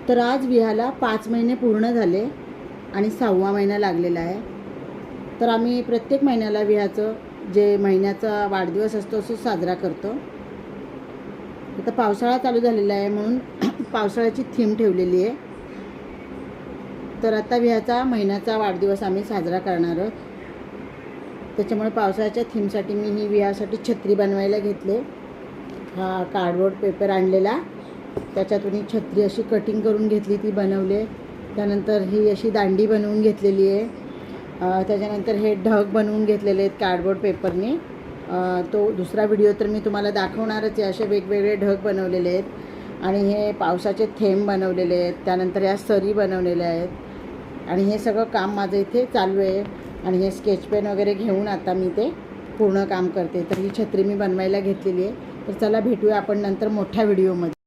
तर आज विहाला 5 महिने पूर्ण झाले आणि 6वा महिना लागलेला आहे। तर आम्ही प्रत्येक महिन्याला विहाचं जे महिन्याचा वाढदिवस असतो असं साजरा करतो। आता पावसाळा चालू झालेला आहे म्हणून पावसाळ्याची थीम ठेवलेली आहे। तर आता विहाचा महिन्याचा वाढदिवस आम्ही साजरा करणार आहोत। त्याच्यामुळे पावसाळ्याच्या थीमसाठी मी ही विहासाठी छत्री बनवायला घेतले। हा कार्डबोर्ड पेपर आणलेला, त्याच्यातून ही छत्री अशी कटिंग करून घेतली, ती बनवले। त्यानंतर ही अशी दांडी बनवून घेतलेली आहे। त्याच्यानंतर हे ढग बनवून घेतलेले आहेत कार्डबोर्ड पेपरने। तो दुसरा व्हिडिओ तर मी तुम्हाला दाखवणारच आहे। असे वेगवेगळे ढग बनवलेले आहेत आणि हे पावसाचे थेंब बनवलेले आहेत। त्यानंतर या सरी बनवलेल्या आहेत आणि हे सगळं काम माझं इथे चालू आहे। आणि हे स्केच पेन वगैरे घेऊन आता मी ते पूर्ण काम करते। तर ही छत्री मी बनवायला घेतलेली आहे। तर चला भेटूया आपण नंतर मोठ्या व्हिडिओमध्ये।